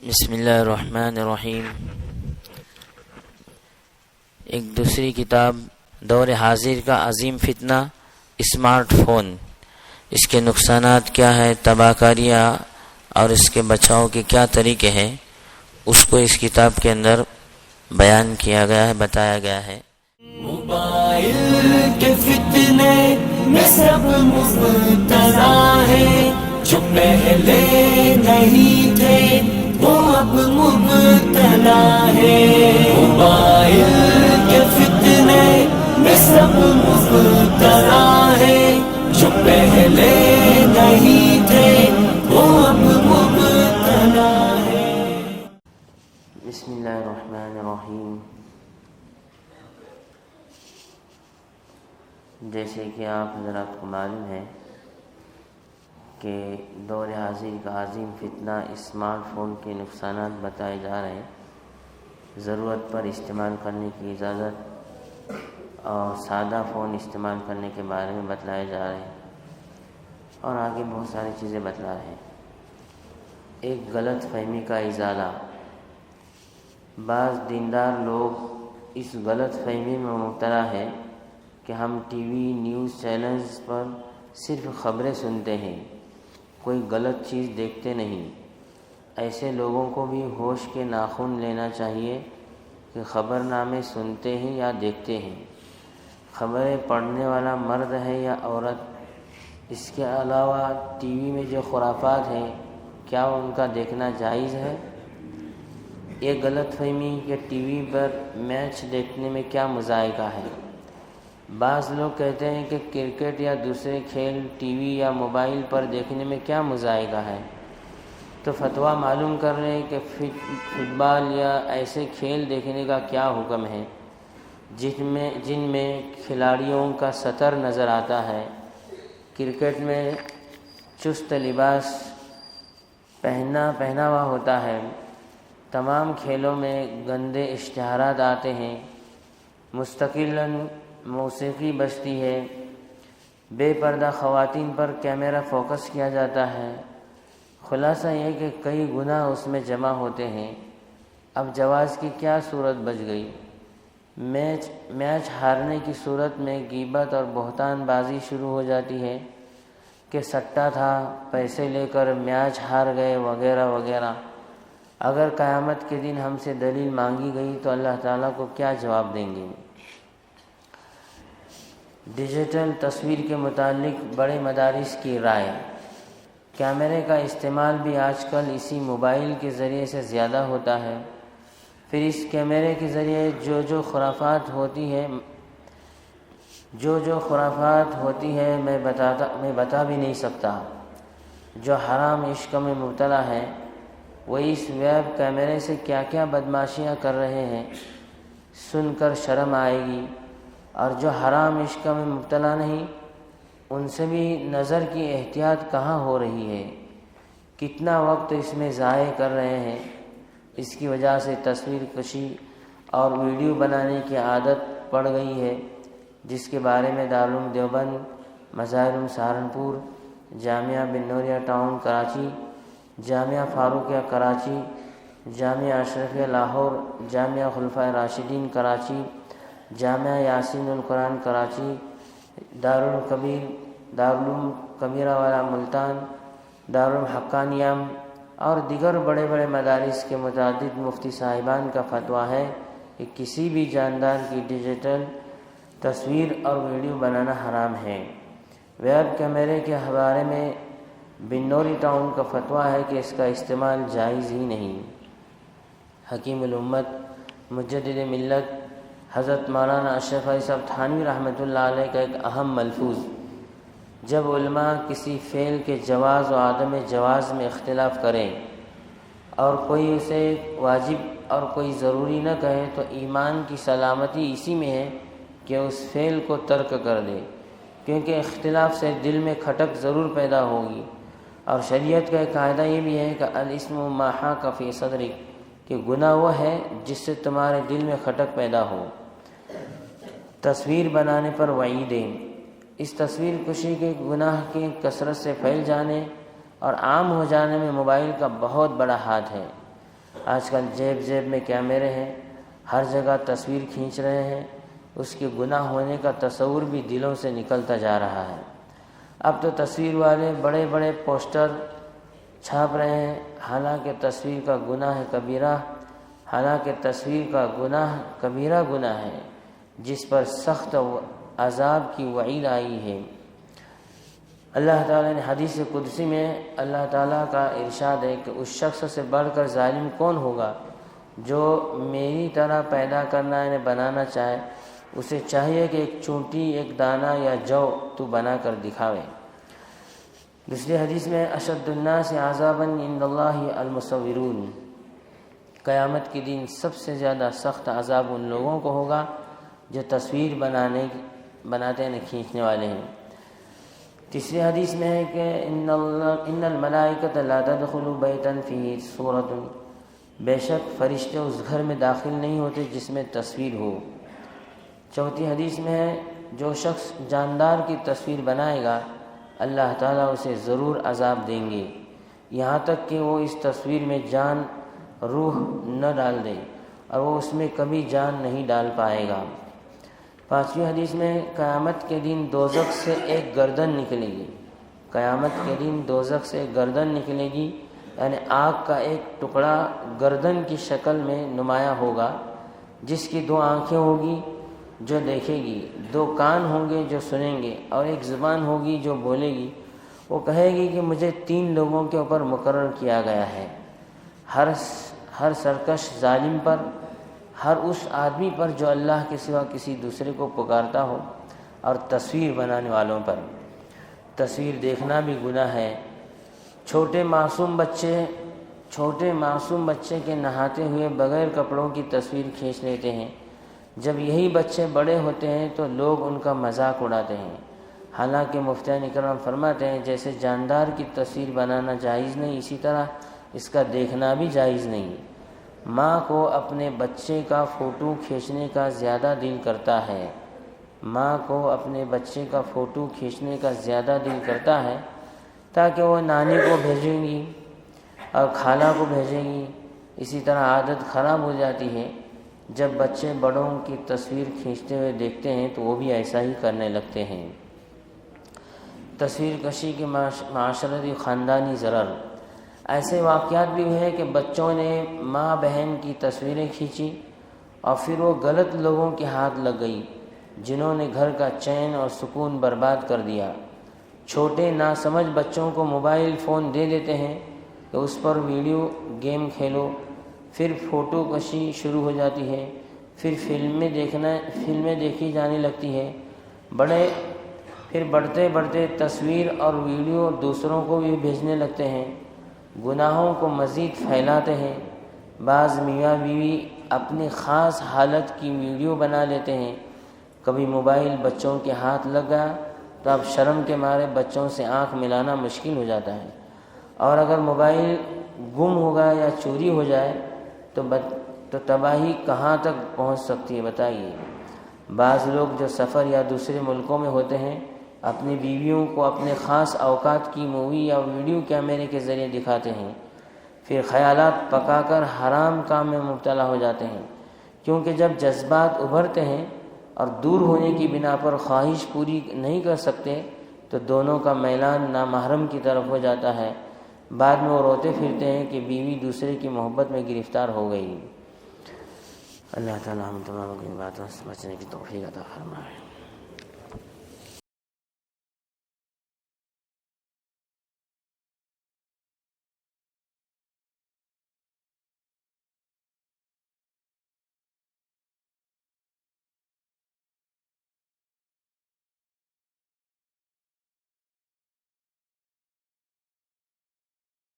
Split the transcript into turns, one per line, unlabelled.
بسم اللہ الرحمن الرحیم۔ ایک دوسری کتاب دور حاضر کا عظیم فتنہ اسمارٹ فون، اس کے نقصانات کیا ہے، تباہ کاریاں اور اس کے بچاؤ کے کیا طریقے ہیں، اس کو اس کتاب کے اندر بیان کیا گیا ہے، بتایا گیا ہے۔
موبائل کے فتنے میں سب مبتلا ہے، جو پہلے نہیں تھے وہ اب مبتلا ہے۔ موبائل کے فتنے میں سب مبتلا ہے، جو پہلے نہیں تھے وہ اب مبتلا ہے۔
بسم اللہ الرحمن الرحیم۔ جیسے کہ آپ حضرات کو معلوم ہے کہ دور حاضر کا عظیم فتنہ اسمارٹ فون کے نقصانات بتائے جا رہے ہیں، ضرورت پر استعمال کرنے کی اجازت اور سادہ فون استعمال کرنے کے بارے میں بتلائے جا رہے ہیں، اور آگے بہت ساری چیزیں بتلا رہے ہیں۔ ایک غلط فہمی کا ازالہ۔ بعض دیندار لوگ اس غلط فہمی میں مبتلا ہے کہ ہم ٹی وی نیوز چینلز پر صرف خبریں سنتے ہیں، کوئی غلط چیز دیکھتے نہیں۔ ایسے لوگوں کو بھی ہوش کے ناخن لینا چاہیے کہ خبر نامے سنتے ہیں یا دیکھتے ہیں، خبریں پڑھنے والا مرد ہے یا عورت، اس کے علاوہ ٹی وی میں جو خرافات ہیں کیا ان کا دیکھنا جائز ہے؟ یہ غلط فہمی کہ ٹی وی پر میچ دیکھنے میں کیا مذائقہ ہے۔ بعض لوگ کہتے ہیں کہ کرکٹ یا دوسرے کھیل ٹی وی یا موبائل پر دیکھنے میں کیا مذائقہ ہے، تو فتویٰ معلوم کر رہے ہیں کہ فٹ بال یا ایسے کھیل دیکھنے کا کیا حکم ہے جن میں کھلاڑیوں کا سطر نظر آتا ہے۔ کرکٹ میں چست لباس پہنا ہوا ہوتا ہے، تمام کھیلوں میں گندے اشتہارات آتے ہیں، مستقلاً موسیقی بجتی ہے، بے پردہ خواتین پر کیمرہ فوکس کیا جاتا ہے۔ خلاصہ یہ کہ کئی گناہ اس میں جمع ہوتے ہیں۔ اب جواز کی کیا صورت بچ گئی؟ میچ ہارنے کی صورت میں غیبت اور بہتان بازی شروع ہو جاتی ہے کہ سٹا تھا، پیسے لے کر میچ ہار گئے وغیرہ وغیرہ۔ اگر قیامت کے دن ہم سے دلیل مانگی گئی تو اللہ تعالیٰ کو کیا جواب دیں گے؟ ڈیجیٹل تصویر کے متعلق بڑے مدارس کی رائے۔ کیمرے کا استعمال بھی آج کل اسی موبائل کے ذریعے سے زیادہ ہوتا ہے۔ پھر اس کیمرے کے ذریعے جو خرافات ہوتی ہے میں بتا بھی نہیں سکتا۔ جو حرام عشق میں مبتلا ہے وہ اس ویب کیمرے سے کیا کیا بدمعاشیاں کر رہے ہیں، سن کر شرم آئے گی۔ اور جو حرام عشق میں مبتلا نہیں، ان سے بھی نظر کی احتیاط کہاں ہو رہی ہے، کتنا وقت اس میں ضائع کر رہے ہیں۔ اس کی وجہ سے تصویر کشی اور ویڈیو بنانے کی عادت پڑ گئی ہے، جس کے بارے میں دارالعلوم دیوبند، مظاہر سہارنپور، جامعہ بن نوریہ ٹاؤن کراچی، جامعہ فاروقیہ کراچی، جامعہ اشرفیہ لاہور، جامعہ خلفائے راشدین کراچی، جامعہ یاسین القرآن کراچی، دارالعلوم کبیرہ والا ملتان، دارالعلوم حقانیہ اور دیگر بڑے بڑے مدارس کے متعدد مفتی صاحبان کا فتویٰ ہے کہ کسی بھی جاندار کی ڈیجیٹل تصویر اور ویڈیو بنانا حرام ہے۔ ویب کیمرے کے بارے میں بن نوری ٹاؤن کا فتویٰ ہے کہ اس کا استعمال جائز ہی نہیں۔ حکیم الامت مجدد ملت حضرت مولانا اشرف علی صاحب تھانوی رحمۃ اللہ علیہ کا ایک اہم ملفوظ: جب علماء کسی فعل کے جواز و عدم جواز میں اختلاف کریں اور کوئی اسے واجب اور کوئی ضروری نہ کہے تو ایمان کی سلامتی اسی میں ہے کہ اس فعل کو ترک کر دے، کیونکہ اختلاف سے دل میں کھٹک ضرور پیدا ہوگی۔ اور شریعت کا ایک قاعدہ یہ بھی ہے کہ الاسم ما حاک فی صدرک، کہ گناہ وہ ہے جس سے تمہارے دل میں کھٹک پیدا ہو۔ تصویر بنانے پر وعیدیں۔ اس تصویر کشی کے گناہ کی کثرت سے پھیل جانے اور عام ہو جانے میں موبائل کا بہت بڑا ہاتھ ہے۔ آج کل جیب میں کیمرے ہیں، ہر جگہ تصویر کھینچ رہے ہیں، اس کے گناہ ہونے کا تصور بھی دلوں سے نکلتا جا رہا ہے۔ اب تو تصویر والے بڑے بڑے پوسٹر چھاپ رہے ہیں، حالانکہ تصویر کا گناہ کبیرہ، حالانکہ تصویر کا گناہ کبیرہ گناہ ہے، جس پر سخت عذاب کی وعید آئی ہے۔ اللہ تعالیٰ نے حدیث قدسی میں اللہ تعالیٰ کا ارشاد ہے کہ اس شخص سے بڑھ کر ظالم کون ہوگا جو میری طرح پیدا کرنا یعنی بنانا چاہے، اسے چاہیے کہ ایک چونٹی، ایک دانہ یا جو تو بنا کر دکھاوے۔ دوسری حدیث میں اشد الناس عذابا عند اللہ المصورون، قیامت کے دن سب سے زیادہ سخت عذاب ان لوگوں کو ہوگا جو تصویر بناتے ہیں، کھینچنے والے ہیں۔ تیسری حدیث میں ہے کہ ان الملائکۃ لا تدخل بیتا فیہ صورۃ، بے شک فرشتے اس گھر میں داخل نہیں ہوتے جس میں تصویر ہو۔ چوتھی حدیث میں ہے جو شخص جاندار کی تصویر بنائے گا اللہ تعالیٰ اسے ضرور عذاب دیں گے، یہاں تک کہ وہ اس تصویر میں جان روح نہ ڈال دے اور وہ اس میں کبھی جان نہیں ڈال پائے گا۔ پانچویں حدیث میں قیامت کے دن دوزخ سے ایک گردن نکلے گی، قیامت کے دن دوزخ سے ایک گردن نکلے گی، یعنی آگ کا ایک ٹکڑا گردن کی شکل میں نمایاں ہوگا، جس کی 2 آنکھیں ہوگی جو دیکھے گی، 2 کان ہوں گے جو سنیں گے، اور ایک زبان ہوگی جو بولے گی۔ وہ کہے گی کہ مجھے 3 لوگوں کے اوپر مقرر کیا گیا ہے، ہر سرکش ظالم پر، ہر اس آدمی پر جو اللہ کے سوا کسی دوسرے کو پکارتا ہو، اور تصویر بنانے والوں پر۔ تصویر دیکھنا بھی گناہ ہے۔ چھوٹے معصوم بچے کے نہاتے ہوئے بغیر کپڑوں کی تصویر کھینچ لیتے ہیں۔ جب یہی بچے بڑے ہوتے ہیں تو لوگ ان کا مذاق اڑاتے ہیں، حالانکہ مفتیان اکرام فرماتے ہیں جیسے جاندار کی تصویر بنانا جائز نہیں، اسی طرح اس کا دیکھنا بھی جائز نہیں۔ ماں کو اپنے بچے کا فوٹو کھینچنے کا زیادہ دل کرتا ہے، ماں کو اپنے بچے کا فوٹو کھینچنے کا زیادہ دل کرتا ہے تاکہ وہ نانی کو بھیجیں گی اور خالہ کو بھیجیں گی۔ اسی طرح عادت خراب ہو جاتی ہے، جب بچے بڑوں کی تصویر کھینچتے ہوئے دیکھتے ہیں تو وہ بھی ایسا ہی کرنے لگتے ہیں۔ تصویر کشی کے معاشرتی خاندانی ضرر۔ ایسے واقعات بھی ہوئے کہ بچوں نے ماں بہن کی تصویریں کھینچی اور پھر وہ غلط لوگوں کے ہاتھ لگ گئی، جنہوں نے گھر کا چین اور سکون برباد کر دیا۔ چھوٹے ناسمجھ بچوں کو موبائل فون دے دیتے ہیں کہ اس پر ویڈیو گیم کھیلو، پھر فوٹو کشی شروع ہو جاتی ہے، پھر فلمیں دیکھی جانے لگتی ہے، پھر بڑھتے تصویر اور ویڈیو دوسروں کو بھی بھیجنے لگتے ہیں، گناہوں کو مزید پھیلاتے ہیں۔ بعض میاں بیوی اپنی خاص حالت کی ویڈیو بنا لیتے ہیں۔ کبھی موبائل بچوں کے ہاتھ لگ گیا تو اب شرم کے مارے بچوں سے آنکھ ملانا مشکل ہو جاتا ہے، اور اگر موبائل گم ہو گیا یا چوری ہو جائے تو تباہی کہاں تک پہنچ سکتی ہے بتائیے۔ بعض لوگ جو سفر یا دوسرے ملکوں میں ہوتے ہیں اپنی بیویوں کو اپنے خاص اوقات کی مووی یا ویڈیو کیمرے کے ذریعے دکھاتے ہیں، پھر خیالات پکا کر حرام کام میں مبتلا ہو جاتے ہیں، کیونکہ جب جذبات ابھرتے ہیں اور دور ہونے کی بنا پر خواہش پوری نہیں کر سکتے تو دونوں کا میلان نامحرم کی طرف ہو جاتا ہے۔ بعد میں وہ روتے پھرتے ہیں کہ بیوی دوسرے کی محبت میں گرفتار ہو گئی۔ اللہ تعالیٰ ہم تمام کی باتوں سے بچنے کی توفیق عطا فرمائے۔